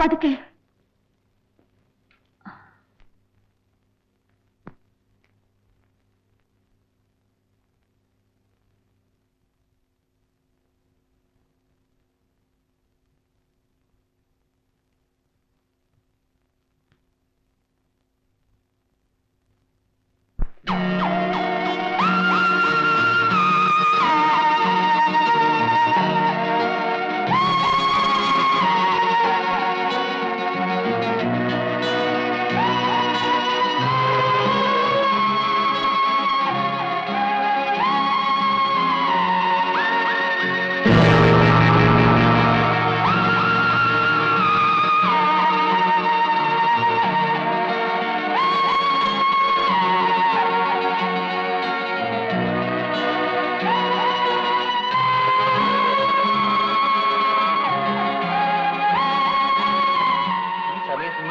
പതുക്കെ.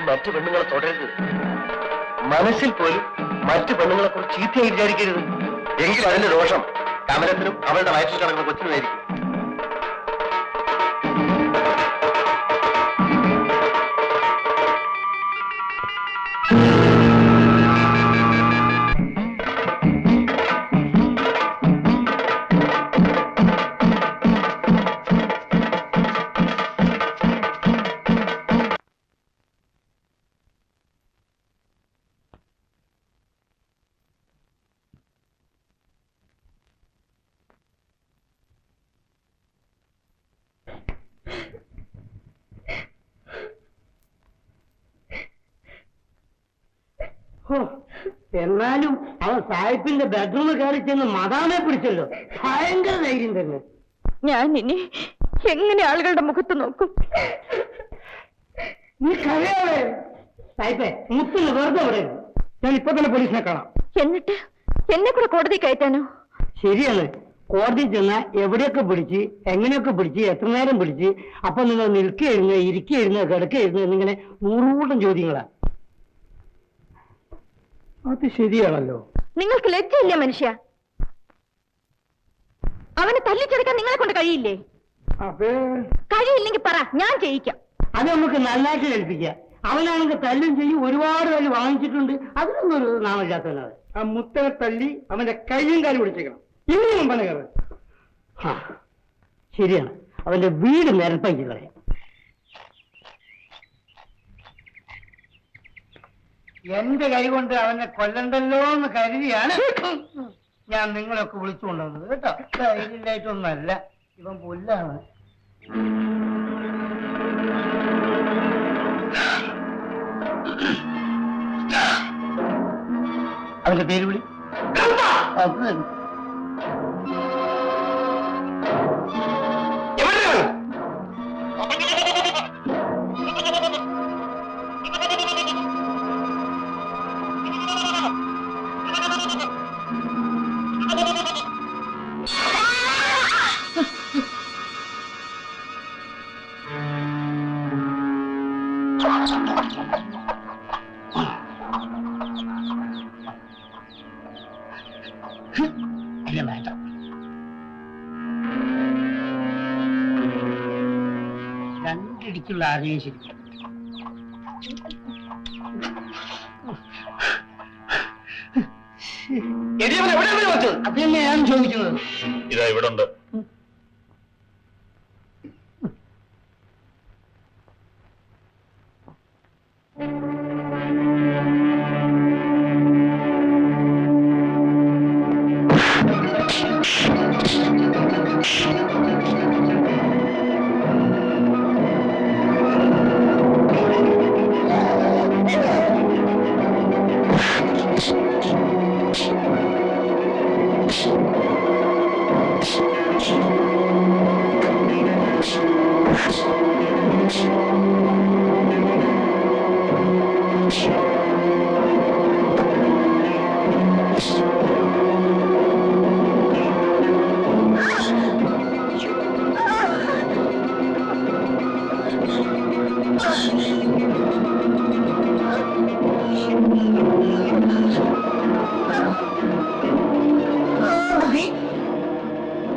മറ്റു പെണ്ണുങ്ങളെ തുടരുത്. മനസ്സിൽ പോലും മറ്റു പെണ്ണുങ്ങളെ കുറിച്ച് ചീത്തയായി വിചാരിക്കരുത്. എങ്കിലും അതിന്റെ ദോഷം കമലത്തിനും അവളുടെ വയറ്റിൽ കിടക്കുന്ന കൊച്ചിനുമായിരിക്കും. എന്നാലും അവൻ സാഹിബിന്റെ ബെഡ്റൂമിൽ കയറി ചെന്ന് മദാമെ പിടിച്ചല്ലോ. ഭയങ്കര ധൈര്യം തന്നെ. ഞാൻ ഇനി എങ്ങനെ ആളുകളുടെ മുഖത്ത് നോക്കും? നീ കഴിയാവേ സാഹിബേ, മുത്തിന് വെറുതെ പറയരുത്. ഞാൻ ഇപ്പൊ തന്നെ പോലീസിനെ കാണാം. എന്നിട്ട് എന്നെ കൂടെ കോടതി കയറ്റാനോ? ശരിയാണ്. കോടതി ചെന്ന എവിടെയൊക്കെ പിടിച്ച്, എങ്ങനെയൊക്കെ പിടിച്ച്, എത്ര നേരം പിടിച്ച്, അപ്പൊ നിങ്ങൾ നിൽക്കുകയായിരുന്നു, ഇരിക്കുകയായിരുന്നു, കിടക്കുകയായിരുന്നു എന്നിങ്ങനെ 100 കൂട്ടം ചോദ്യങ്ങളാ. അത് ശരിയാണല്ലോ. നിങ്ങൾക്ക് ലജ്ജയില്ല മനുഷ്യ? അവനെ തല്ലിച്ചെടുക്കാൻ നിങ്ങളെ കൊണ്ട് കഴിയില്ലേ? കഴിയില്ലെങ്കിൽ പറ, ഞാൻ ചെയ്യിക്കാം. അത് നമുക്ക് നന്നായിട്ട് കേൾപ്പിക്കാം. അവനാണെങ്കിൽ തല്ലും ചെയ്യും, ഒരുപാട് തല്ല് വാങ്ങിച്ചിട്ടുണ്ട്. അതിനൊന്നും ഒരു നാമല്ലാത്തവനാണ്. ആ മുത്തനെ തല്ലി അവന്റെ കയ്യും കാലും പിടിച്ചേക്കണം. ഇനിയും പണകറ്. ശരിയാണ്, അവന്റെ വീട് നിരപ്പാക്കി കളയാം. എന്റെ കൈ കൊണ്ട് അവനെ കൊല്ലണ്ടല്ലോ എന്ന് കരുതിയാണ് ഞാൻ നിങ്ങളൊക്കെ വിളിച്ചുകൊണ്ടുവന്നത് കേട്ടോ. ധൈര്യമായിട്ടൊന്നല്ല, ഇവൻ പുല്ലാണ്. അവന്റെ പേര് വിളി. രണ്ടിടിക്കുള്ള അറിയാൻ ശരി. അത് തന്നെ ഞാൻ ചോദിക്കുന്നത്. ഇതാ ഇവിടെ ഉണ്ട്.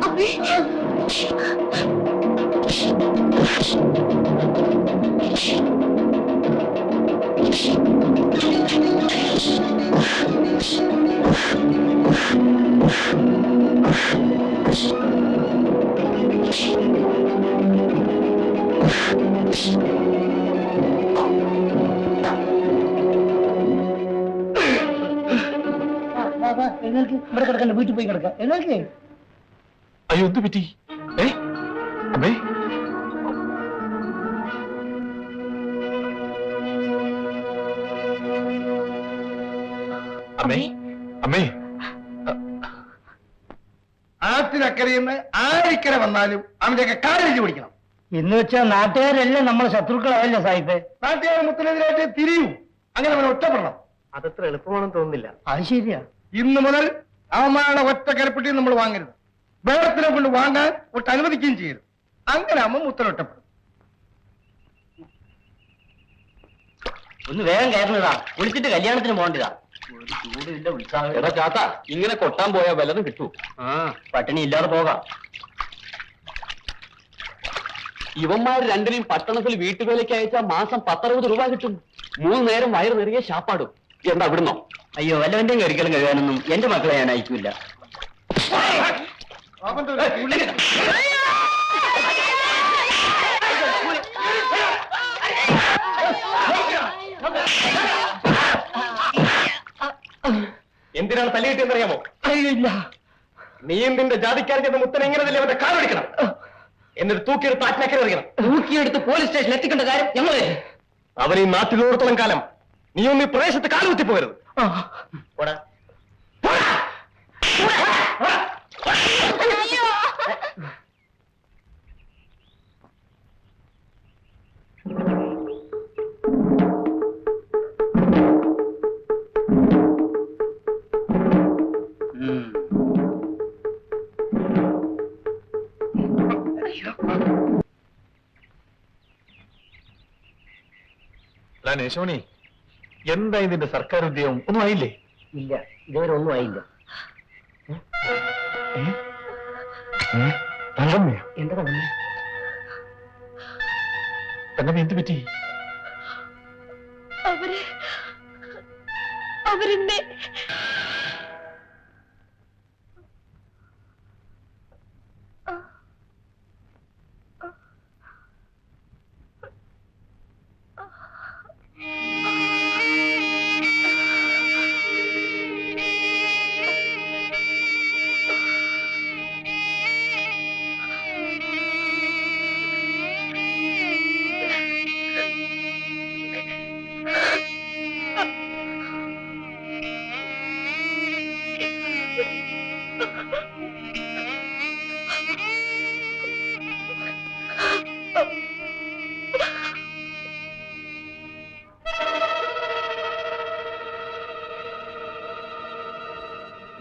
Abi. എഴുന്നേൽക്ക്. ഇവിടെ കിടക്കണ്ട, വീട്ടിൽ പോയി കിടക്കാം. എഴുന്നേൽക്ക്. അയ്യോ എന്ത് പറ്റി? അമ്മേ അമ്മേ അമ്മേ ആറ്റിനക്കരയിൽ ആരിക്കര വന്നാലും അവന്റെയൊക്കെ കാലെഴുതി പിടിക്കണം. എന്ന് വെച്ചാൽ നാട്ടുകാരെല്ലാം നമ്മളെ ശത്രുക്കളായല്ലോ സാഹിബേ. നാട്ടുകാർ മുത്തനെതിരായിട്ട് തിരിയൂ. അങ്ങനെ അവനെ ഒറ്റപ്പെടണം. അതത്ര എളുപ്പമാണെന്ന് തോന്നുന്നില്ല. അത് ശരിയാ. ഇന്ന് മുതൽ അവന്മാരുടെ ഒറ്റ കരപ്പെട്ടി നമ്മൾ വാങ്ങരുത്. വേറത്തിനെ കൊണ്ട് വാങ്ങാൻ ഒട്ട് അനുവദിക്കുകയും ചെയ്യരുത്. അങ്ങനെ ആവുമ്പോൾ മുത്തൻ ഒറ്റപ്പെടും. ഒന്ന് വേഗം കയറുന്നതാ, വിളിച്ചിട്ട് കല്യാണത്തിന് പോകേണ്ടതാ. ഒരു ചൂടില്ല, ഉത്സാഹം. എടാ ചാത്ത, ഇങ്ങനെ കൊട്ടാൻ പോയാൽ വല്ലതും കിട്ടൂ. പട്ടിണി ഇല്ലാതെ പോകാം. ഇവന്മാർ രണ്ടിനെയും പട്ടണത്തിൽ വീട്ടുവേലയ്ക്ക് അയച്ചാൽ മാസം 10-60 രൂപ കിട്ടും. 3 നേരം വയറ് നിറയെ ശാപ്പാടും. എന്താ ഇവിടുന്നോ? അയ്യോ, വല്ലവന്റെയും കഴിക്കലും കഴിയാനൊന്നും എന്റെ മക്കളെ ഞാൻ അയക്കൂല. എന്തിനാണ് തല്ലിയിട്ടെന്നറിയാമോ? അറിയില്ല. നീ നിന്റെ ജാതിക്കാരന്റെ മുത്തനെ എങ്ങനെ തന്നെ അവന്റെ കാലടിക്കണം, എന്നിട്ട് തൂക്കിയെടുത്ത് ആറ്റിനക്കരറിയണം. തൂക്കിയെടുത്ത് പോലീസ് സ്റ്റേഷനിൽ എത്തിക്കേണ്ട കാര്യം ഞങ്ങള്. അവൻ ഈ നാട്ടിലോടത്തോളം കാലം നീ ഒന്ന് ഈ പ്രദേശത്ത് കാലുകുത്തി പോകരുത്. യേശോണി, എന്താ ഇതിന്റെ സർക്കാർ ഉദ്യോഗം? ഒന്നും ആയില്ലേ? ഇല്ല, ഇതുവരെ ഒന്നും ആയില്ല. എന്താ തന്നെ എന്ത് പറ്റി? അവരെന്നെ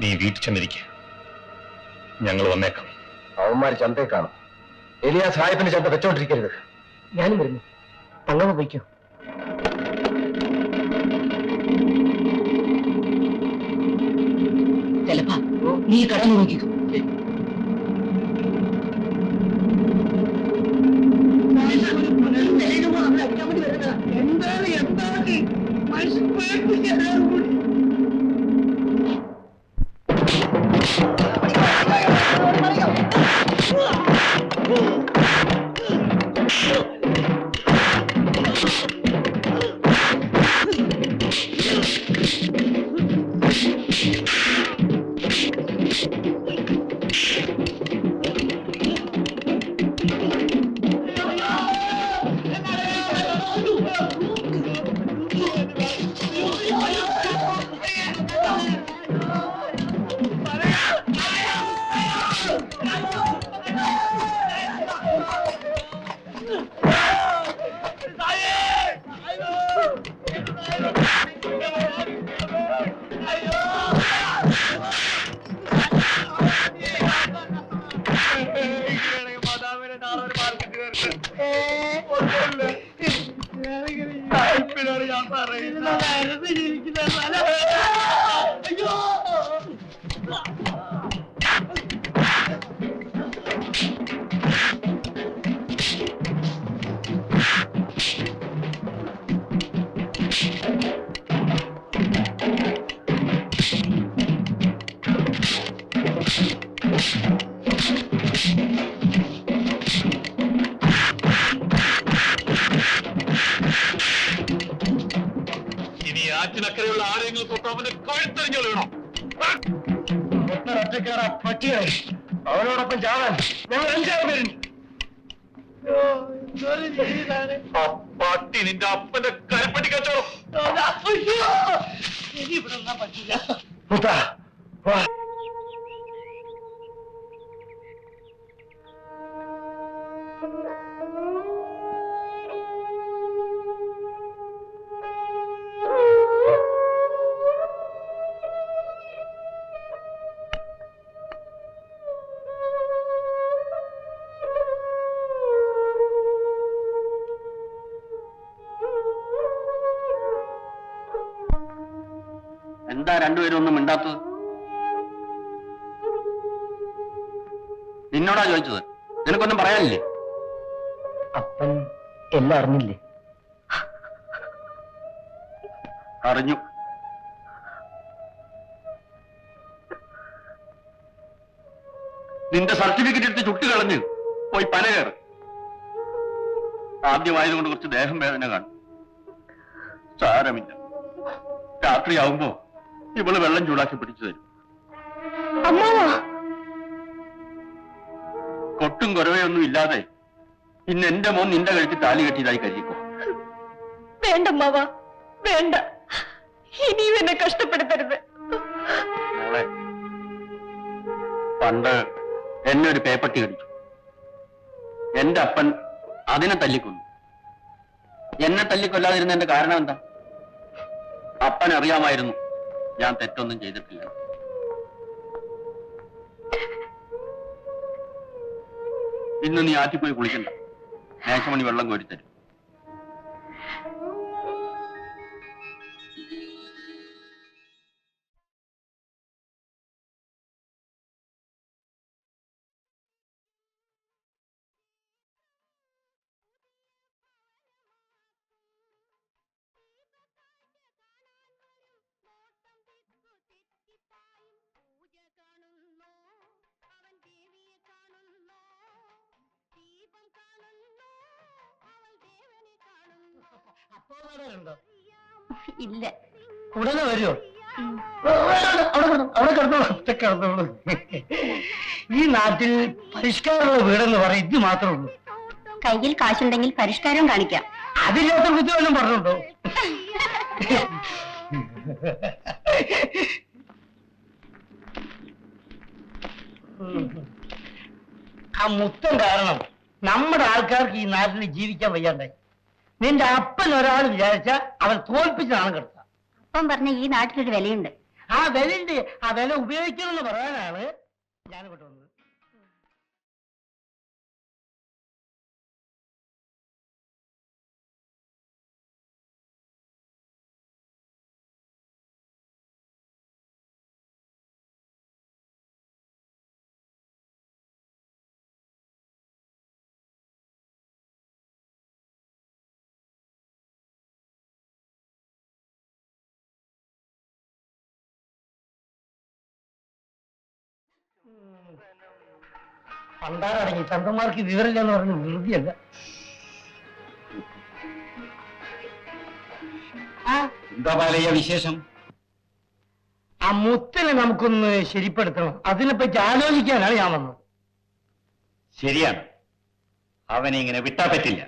നീ വീട്ടിൽ ചെന്നിരിക്കുക, ഞങ്ങൾ വന്നേക്കാം. അവന്മാര് ചന്തയെ കാണും. എലിയാ സാഹിബിന് ചന്ത വെച്ചോണ്ടിരിക്കരുത്. ഞാനും വരുന്നു. അങ്ങനെ പോയിക്കോ. ചിലപ്പാ നീ കടന്നു നോക്കിക്കോ. ഇനി ആറ്റിനക്കരയുള്ള ആരെങ്കിലും തൊട്ട് അവന്റെ കഴുത്തെറിഞ്ഞു വീണോ? ഒറ്റക്കാരാ പട്ടികളെ അവനോടൊപ്പം ചാവാൻ ഞങ്ങൾ 5 പേരുണ്ട്. പട്ടി നിന്റെ അപ്പന്റെ കരപ്പട്ടി കച്ചവടം. മുത്ത വാ. എന്താ രണ്ടുപേരും ഒന്നും മിണ്ടാത്തത്? നിന്നോടാ ചോദിച്ചത്, നിനക്കൊന്നും പറയാനില്ലേ? അപ്പൻ എല്ലാം അറിഞ്ഞില്ലേ? അറിഞ്ഞു. നിന്റെ സർട്ടിഫിക്കറ്റ് എടുത്ത് ചുട്ടുകളഞ്ഞ് പോയി പന കയറ്. ആദ്യമായതുകൊണ്ട് കുറച്ച് ദേഹം വേദന കാണും. സാരമില്ല, രാത്രിയാവുമ്പോ ഇവള് വെള്ളം ചൂടാക്കി പിടിച്ചു തരും. കൊട്ടും കുറവയൊന്നും ഇല്ലാതെ ഇന്ന് എന്റെ മോൻ നിന്റെ കഴുത്തിൽ താലി കെട്ടിയതായി കരുതിക്കോ. വേണ്ടമ്മാവ, വേണ്ട. ഇനിയും എന്നെ കഷ്ടപ്പെടുത്തരുത്. മോളെ, പണ്ട് എന്നെ ഒരു പേപ്പട്ടി കടിച്ചു. എന്റെ അപ്പൻ അതിനെ തല്ലിക്കൊന്നു. എന്നെ തല്ലിക്കൊല്ലാതിരുന്നതിന്റെ കാരണം എന്താ? അപ്പൻ അറിയാമായിരുന്നു ഞാൻ തെറ്റൊന്നും ചെയ്തിട്ടില്ല. ഇന്ന് നീ ആറ്റിപ്പോയി കുളിക്കണ്ട. മേശമണി വെള്ളം കോരിത്തരും. ഇല്ല. ഉടനെ വരുമോ? അവിടെ കിടന്നോളൂ. ഈ നാട്ടിൽ പരിഷ്കാരമുള്ള വീടെന്ന് പറയും ഇത് മാത്രമേ ഉള്ളൂ. കയ്യിൽ കാശുണ്ടെങ്കിൽ പരിഷ്കാരം കാണിക്കാം. അതില്ലാത്ത കുറ്റം പറഞ്ഞുണ്ടോ? ആ മുത്തം കാരണം നമ്മുടെ ആൾക്കാർക്ക് ഈ നാട്ടിൽ ജീവിക്കാൻ വയ്യാണ്ടായി. നിന്റെ അപ്പൻ ഒരാൾ വിചാരിച്ച അവൻ തോൽപ്പിച്ചാണ് കിടക്കുക. അപ്പം പറഞ്ഞ ഈ നാട്ടിലൊരു വിലയുണ്ട്. ആ വിലയുണ്ട്. ആ വില ഉപയോഗിക്കണമെന്ന് പറയാനാണ് ഞാൻ കൊണ്ടുവന്നത്. പണ്ടാരടങ്ങി ചന്തന്മാർക്ക് വിവരമില്ലെന്ന് പറഞ്ഞ് വെറുതെയല്ല. എന്താ പാലയ്യ വിശേഷം? ആ മുത്തിനെ നമുക്കൊന്ന് ശരിപ്പെടുത്തണം. അതിനെപ്പറ്റി ആലോചിക്കാനാണ് ഞാൻ വന്നത്. ശരിയാണ്, അവനെ ഇങ്ങനെ വിട്ടാ പറ്റില്ല.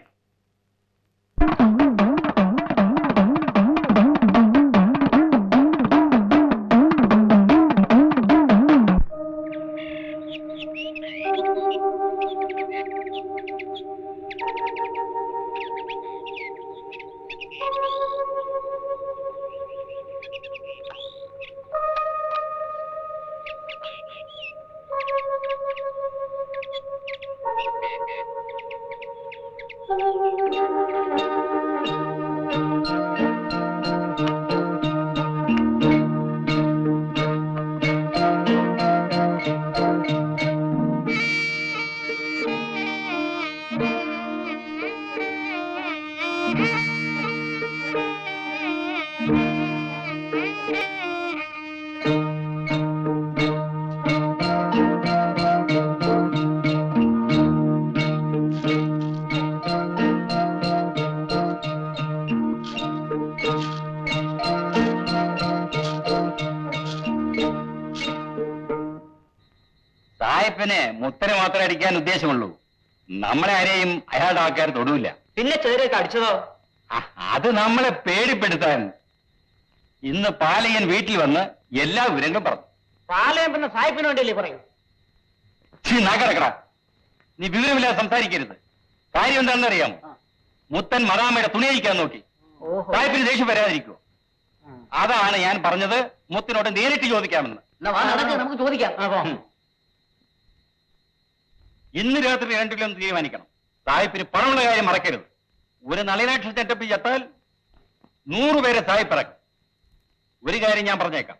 സായിപ്പിന് മുത്തനെ മാത്രമേ അടിക്കാൻ ഉദ്ദേശമുള്ളൂ. നമ്മളെ ആരെയും അയാളുടെ ആൾക്കാർ തൊടൂല. പിന്നെ ചേരൊക്കെ അടിച്ചതോ? അത് നമ്മളെ പേടിപ്പെടുത്താൻ. ഇന്ന് പാലയൻ വീട്ടിൽ വന്ന് എല്ലാ വിവരങ്ങളും പറഞ്ഞു. പാലയം പിന്നെ സായിപ്പിന് വേണ്ടിയല്ലേ പറയൂ? നാക്കടക്കട, നീ വിവരമില്ലാതെ സംസാരിക്കരുത്. കാര്യം എന്താണെന്ന് അറിയാം. മുത്തൻ മറാമയുടെ തുണി അഴിക്കാൻ നോക്കി. സായിപ്പിന് ദേഷ്യം വരാതിരിക്കോ? അതാണ് ഞാൻ പറഞ്ഞത്, മുത്തിനോട് നേരിട്ട് ചോദിക്കാമെന്ന്. നമുക്ക് ചോദിക്കാം. ഇന്ന് രാത്രി രണ്ടിലൊന്ന് തീരുമാനിക്കണം. സായിപ്പിന് പണമുള്ള കാര്യം മറക്കരുത്. ഒരു നളിനാക്ഷ ചെറ്റപ്പി ചത്താൽ 100 പേരെ സായിപ്പിറക്കും. ഒരു കാര്യം ഞാൻ പറഞ്ഞേക്കാം,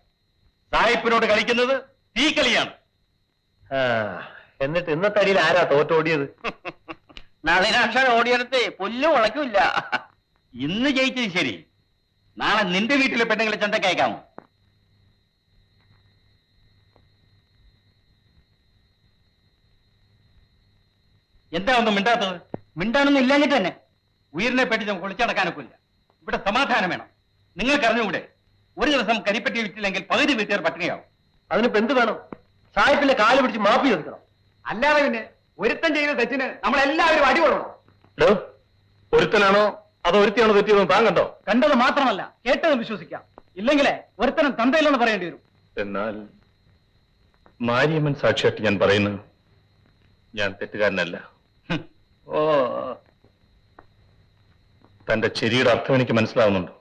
സായിപ്പിനോട് കളിക്കുന്നത് തീക്കളിയാണ്. എന്നിട്ട് ഇന്നത്തെ അടിയിൽ ആരാ തോറ്റോടിയത്? നളിനാക്ഷ ഓടിയെടുത്ത് പുല്ലും ഉളക്കില്ല. ഇന്ന് ജയിച്ചത് ശരി, നാളെ നിന്റെ വീട്ടിലെ പെണ്ണുങ്ങളെ ചന്തക്ക് അയക്കാമോ? എന്താ ഒന്നും മിണ്ടാത്തത്? മിണ്ടാനൊന്നും ഇല്ലെങ്കിൽ തന്നെ ഉയരിനെ പെട്ടി നമുക്ക് ഒളിച്ചടക്കാനൊക്കില്ല. ഇവിടെ സമാധാനം വേണം. നിങ്ങൾക്കറിഞ്ഞൂടെ, ഒരു ദിവസം കരിപ്പറ്റി വിറ്റില്ലെങ്കിൽ പകുതി വീട്ടുകാർ പട്ടിണിയാവും. അതിനിപ്പോ എന്ത് വേണം? സായിപ്പിന്റെ കാല് പിടിച്ച് മാപ്പി ചോദിക്കണം. അല്ലാതെ പിന്നെ ഒരുത്തൻ ചെയ്യുന്ന തെറ്റിന് നമ്മളെല്ലാവരും അടികൊള്ളണം. ഒരുത്തനാണോ അതോ ഒരുത്തിയാണോ തെറ്റിയെന്ന് താൻ കണ്ടോ? കണ്ടത് മാത്രമല്ല കേട്ടതും വിശ്വസിക്കാം. ഇല്ലെങ്കിലേ ഒരുത്തനും തന്തയില്ലെന്ന് പറയേണ്ടി വരും. എന്നാൽ മാരിയമ്മൻ സാക്ഷിയായിട്ട് ഞാൻ പറയുന്നു, ഞാൻ തെറ്റുകാരനല്ല. ഓ, തന്റെ ചെരിയുടെ അർത്ഥം എനിക്ക് മനസ്സിലാവുന്നുണ്ട്.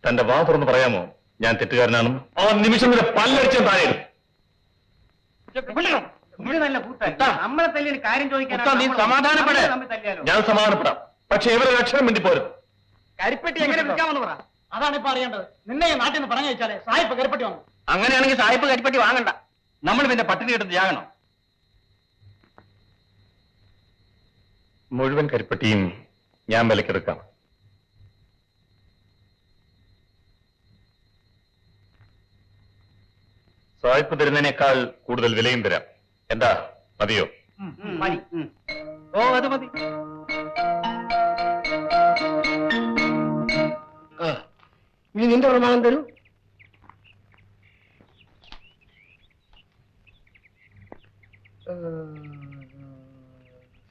തന്റെ വാ തുറന്ന് പറയാമോ ഞാൻ തെറ്റുകാരനാണെന്ന്? ആ നിമിഷം നിന്റെ പല്ലടിച്ചാൽ താഴെ നല്ല കൂട്ടായി നമ്മളെ തല്ലിന് കാര്യം നീ സമാധാനപ്പെട്. ഞാൻ സമാധാനപ്പെടാം, പക്ഷെ ഇവരെ അക്ഷരം വേണ്ടി പോരുത്. കരിപ്പെട്ടി എങ്ങനെ വിൽക്കാമെന്ന് പറ. അതാണ് ഇപ്പൊ അറിയേണ്ടത്. നിന്നെ ഈ നാട്ടിൽ നിന്ന് പറഞ്ഞു വെച്ചാലേ സായിപ്പ് കരിപ്പെട്ടി വാങ്ങും. അങ്ങനെയാണെങ്കിൽ സായിപ്പ് കരിപ്പറ്റി വാങ്ങണ്ട. നമ്മൾ പിന്നെ പട്ടിണി എടുത്ത് ജാകണം. മുഴുവൻ കരിപ്പട്ടിയും ഞാൻ വിലക്കെടുക്കാം. സായിപ്പ് തരുന്നതിനേക്കാൾ കൂടുതൽ വിലയും തരാം. എന്താ, മതിയോ? മതി. ഓ, അത് മതി. ഇനി നിന്റെ പ്രമാണം തരൂ.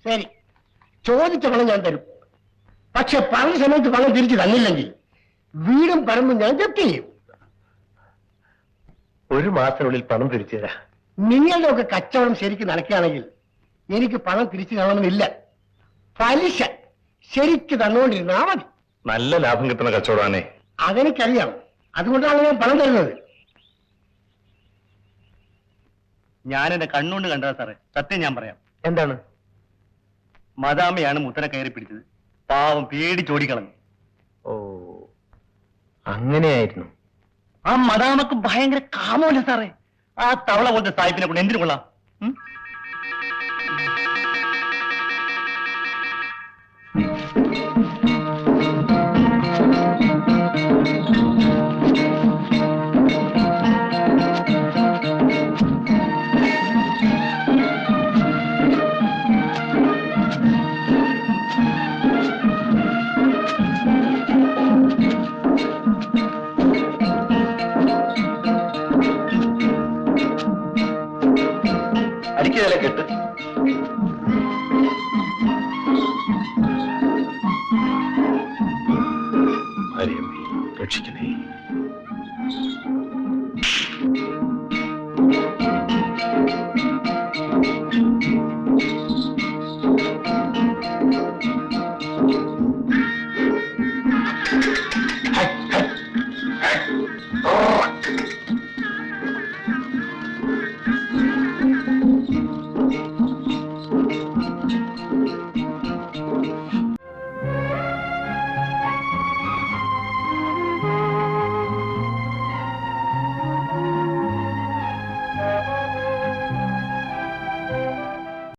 ശരി, ചോദിച്ച പണം ഞാൻ തരും. പക്ഷെ പറഞ്ഞ സമയത്ത് പണം തിരിച്ചു തന്നില്ലെങ്കിൽ വീടും പറമ്പും ഞാൻ ജപ്തി ചെയ്യും. 1 മാസത്തിനുള്ളിൽ പണം തിരിച്ചു തരാം. നിങ്ങളുടെ ഒക്കെ കച്ചവടം ശരിക്കും നടക്കുകയാണെങ്കിൽ എനിക്ക് പണം തിരിച്ചു തരണമെന്നില്ല. പലിശ ശരിക്ക് തന്നുകൊണ്ടിരുന്നാ മതി. നല്ല ലാഭം കിട്ടുന്ന കച്ചവടമാണേ. അതെനിക്കറിയാം. അതുകൊണ്ടാണ് ഞാൻ പണം തരുന്നത്. ഞാൻ എന്റെ കണ്ണുകൊണ്ട് കണ്ടതാ സാറേ. സത്യം ഞാൻ പറയാം. എന്താണ്? മദാമയാണ് മുത്തനെ കയറി പിടിച്ചത്. പാവം പേടിച്ചോടിക്കളഞ്ഞു. ഓ, അങ്ങനെയായിരുന്നു. ആ മദാമക്ക് ഭയങ്കര കാമമല്ല സാറേ. ആ തവള പോലത്തെ സായിപ്പിനെ കൊണ്ട് എന്തിനു കൊള്ളാം? അടിക്കതല്ലേ കെട്ട്. മാരിയമ്മേ, രക്ഷിക്കണേ.